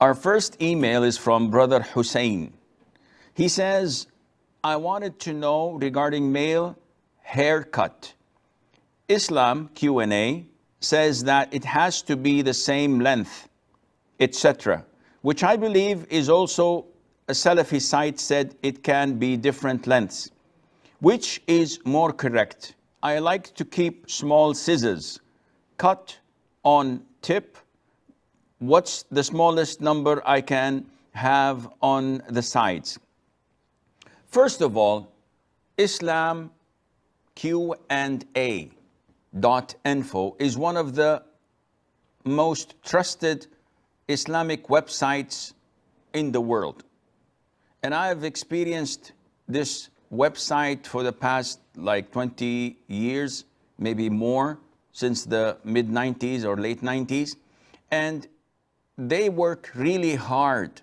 Our first email is from Brother Hussein. He says, I wanted to know regarding male haircut. Islam Q&A says that it has to be the same length, etc., which I believe is also a Salafi site said it can be different lengths. Which is more correct? I like to keep small scissors, cut on tip. What's the smallest number I can have on the sides? First of all, Islam Q&A.info is one of the most trusted Islamic websites in the world. And I have experienced this website for the past like 20 years, maybe more, since the mid-90s or late 90s. And they work really hard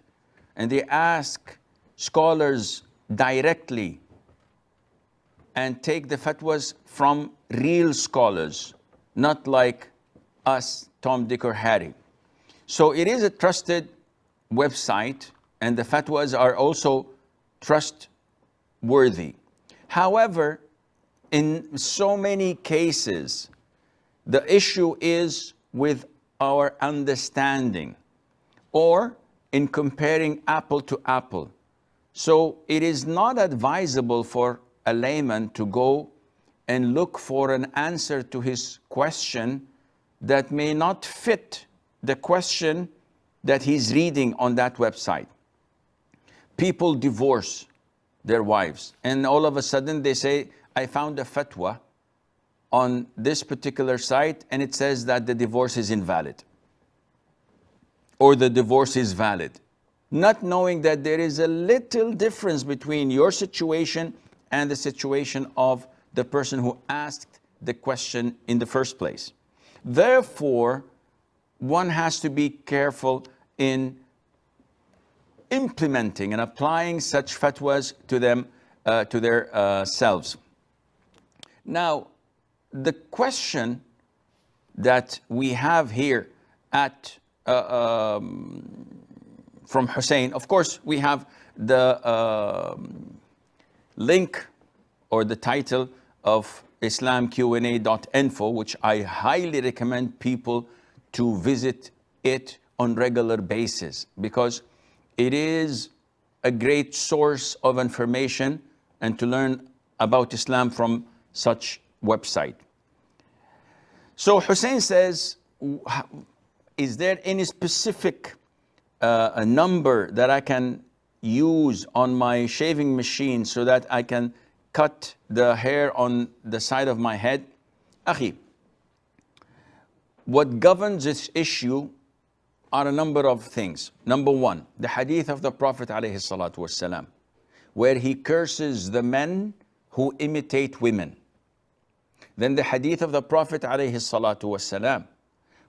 and they ask scholars directly and take the fatwas from real scholars, not like us, Tom, Dick, or Harry. So it is a trusted website and the fatwas are also trustworthy. However, in so many cases, the issue is with our understanding or in comparing apple to apple. So it is not advisable for a layman to go and look for an answer to his question that may not fit the question that he's reading on that website. People divorce their wives and all of a sudden they say, I found a fatwa on this particular site and it says that the divorce is invalid or the divorce is valid, not knowing that there is a little difference between your situation and the situation of the person who asked the question in the first place. Therefore, one has to be careful in implementing and applying such fatwas to them, to their selves. Now, the question that we have here at from Hussein, of course, we have the link or the title of islamqa.info, which I highly recommend people to visit it on regular basis because it is a great source of information and to learn about Islam from such website. So Hussein says, is there any specific a number that I can use on my shaving machine so that I can cut the hair on the side of my head? Akhi, what governs this issue are a number of things. Number one, the hadith of the Prophet ﷺ, where he curses the men who imitate women. Then the hadith of the Prophet ﷺ,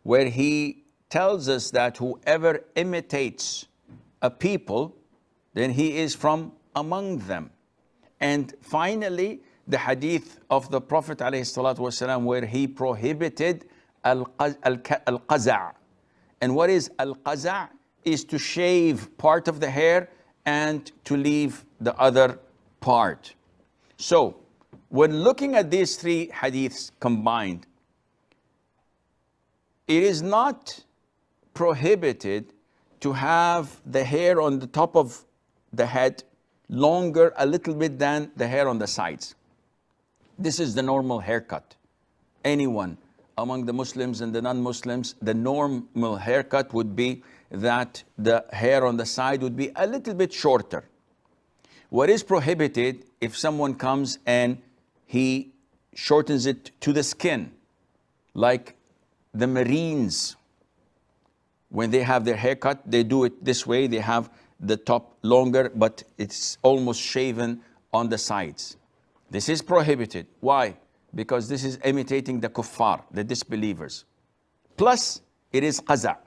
where he tells us that whoever imitates a people, then he is from among them. And finally, the hadith of the Prophet ﷺ, where he prohibited al-qaza'. And what is al-qaza'? Is to shave part of the hair and to leave the other part. So, when looking at these three hadiths combined, it is not prohibited to have the hair on the top of the head longer a little bit than the hair on the sides. This is the normal haircut. Anyone among the Muslims and the non-Muslims, the normal haircut would be that the hair on the side would be a little bit shorter. What is prohibited if someone comes and he shortens it to the skin, like the Marines, when they have their haircut, they do it this way. They have the top longer, but it's almost shaven on the sides. This is prohibited. Why? Because this is imitating the kuffar, the disbelievers. Plus, it is qaza'.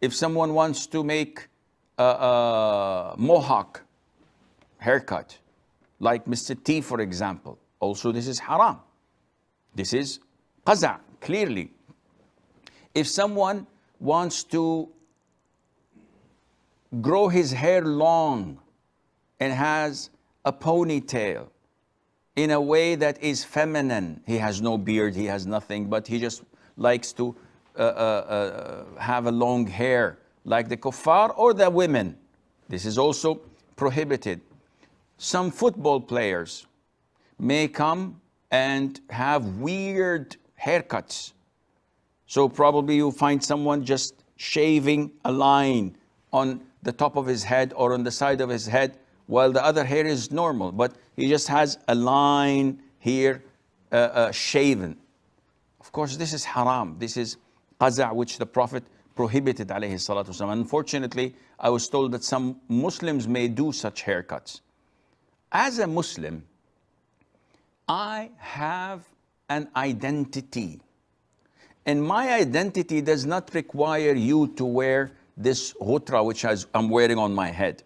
If someone wants to make a mohawk haircut, like Mr. T, for example, also this is haram. This is qaza', clearly. If someone wants to grow his hair long and has a ponytail in a way that is feminine. He has no beard, he has nothing, but he just likes to have a long hair like the kuffar or the women. This is also prohibited. Some football players may come and have weird haircuts. So probably you find someone just shaving a line on the top of his head or on the side of his head while the other hair is normal, but he just has a line here shaven. Of course, this is haram. This is Qaza, which the Prophet prohibited, alayhi salatu wasalam. Unfortunately, I was told that some Muslims may do such haircuts. As a Muslim, I have an identity. And my identity does not require you to wear this ghutra which I'm wearing on my head.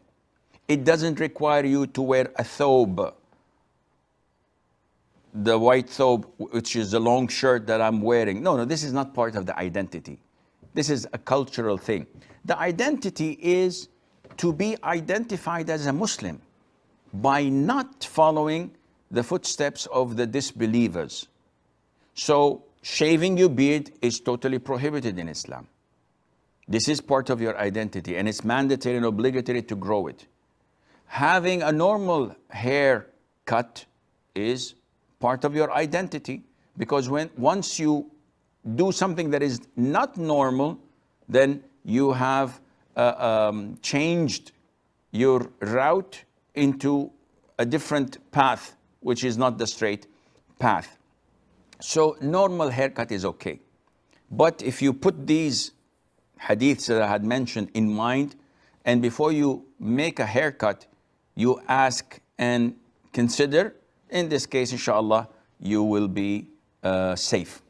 It doesn't require you to wear a thobe, the white thobe, which is the long shirt that I'm wearing. No, this is not part of the identity. This is a cultural thing. The identity is to be identified as a Muslim by not following the footsteps of the disbelievers. So shaving your beard is totally prohibited in Islam. This is part of your identity, and it's mandatory and obligatory to grow it. Having a normal haircut is part of your identity, because once you do something that is not normal, then you have changed your route into a different path, which is not the straight path. So normal haircut is okay. But if you put these hadiths that I had mentioned in mind, and before you make a haircut, you ask and consider, in this case, inshallah, you will be safe.